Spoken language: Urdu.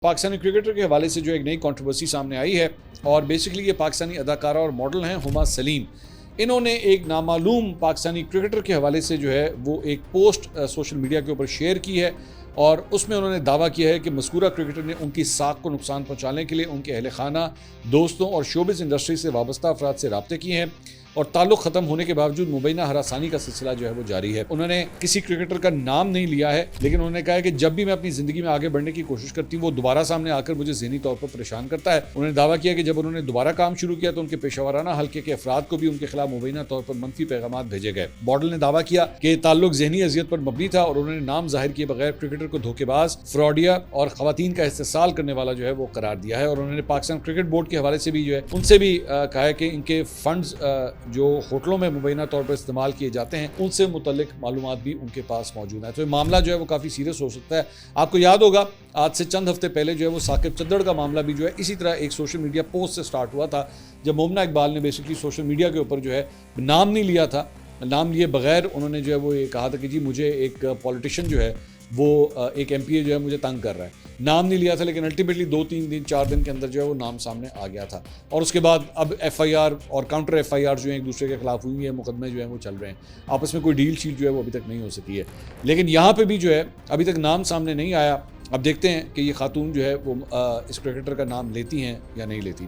پاکستانی کرکٹر کے حوالے سے جو ایک نئی کنٹروورسی سامنے آئی ہے اور بیسیکلی یہ پاکستانی اداکارہ اور ماڈل ہیں ہما سلیم. انہوں نے ایک نامعلوم پاکستانی کرکٹر کے حوالے سے جو ہے وہ ایک پوسٹ سوشل میڈیا کے اوپر شیئر کی ہے اور اس میں انہوں نے دعویٰ کیا ہے کہ مذکورہ کرکٹر نے ان کی ساکھ کو نقصان پہنچانے کے لیے ان کے اہل خانہ، دوستوں اور شوبز انڈسٹری سے وابستہ افراد سے رابطے کیے ہیں اور تعلق ختم ہونے کے باوجود مبینہ ہراسانی کا سلسلہ جو ہے وہ جاری ہے. انہوں نے کسی کرکٹر کا نام نہیں لیا ہے لیکن انہوں نے کہا ہے کہ جب بھی میں اپنی زندگی میں آگے بڑھنے کی کوشش کرتی ہوں وہ دوبارہ سامنے آ کر مجھے ذہنی طور پر پریشان کرتا ہے. انہوں نے دعویٰ کیا کہ جب انہوں نے دوبارہ کام شروع کیا تو ان کے پیشہ ورانہ حلقے کے افراد کو بھی ان کے خلاف مبینہ طور پر منفی پیغامات بھیجے گئے. ماڈل نے دعویٰ کیا کہ تعلق ذہنی اذیت پر مبنی تھا اور انہوں نے نام ظاہر کیے بغیر کرکٹر کو دھوکے باز، فراڈیا اور خواتین کا استحصال کرنے والا جو ہے وہ قرار دیا ہے. اور انہوں نے پاکستان کرکٹ بورڈ کے حوالے سے بھی جو ہے ان سے بھی کہا ہے کہ ان کے فنڈز جو ہوٹلوں میں مبینہ طور پر استعمال کیے جاتے ہیں ان سے متعلق معلومات بھی ان کے پاس موجود ہیں. تو یہ معاملہ جو ہے وہ کافی سیریس ہو سکتا ہے. آپ کو یاد ہوگا آج سے چند ہفتے پہلے جو ہے وہ ثاقب چدڑ کا معاملہ بھی جو ہے اسی طرح ایک سوشل میڈیا پوسٹ سے سٹارٹ ہوا تھا جب مومنہ اقبال نے بیسکلی سوشل میڈیا کے اوپر جو ہے نام نہیں لیا تھا، نام لیے بغیر انہوں نے جو ہے وہ یہ کہا تھا کہ جی مجھے ایک پولیٹیشین جو ہے وہ ایک ایم پی اے جو ہے مجھے تنگ کر رہا ہے. نام نہیں لیا تھا لیکن الٹیمیٹلی 2-3 دن 4 دن کے اندر جو ہے وہ نام سامنے آ گیا تھا اور اس کے بعد اب ایف آئی آر اور کاؤنٹر ایف آئی آر جو ہیں ایک دوسرے کے خلاف ہوئی ہیں، مقدمے جو ہیں وہ چل رہے ہیں. آپس میں کوئی ڈیل شیل جو ہے وہ ابھی تک نہیں ہو سکی ہے لیکن یہاں پہ بھی جو ہے ابھی تک نام سامنے نہیں آیا. اب دیکھتے ہیں کہ یہ خاتون جو ہے وہ اس کرکٹر کا نام لیتی ہیں یا نہیں لیتی.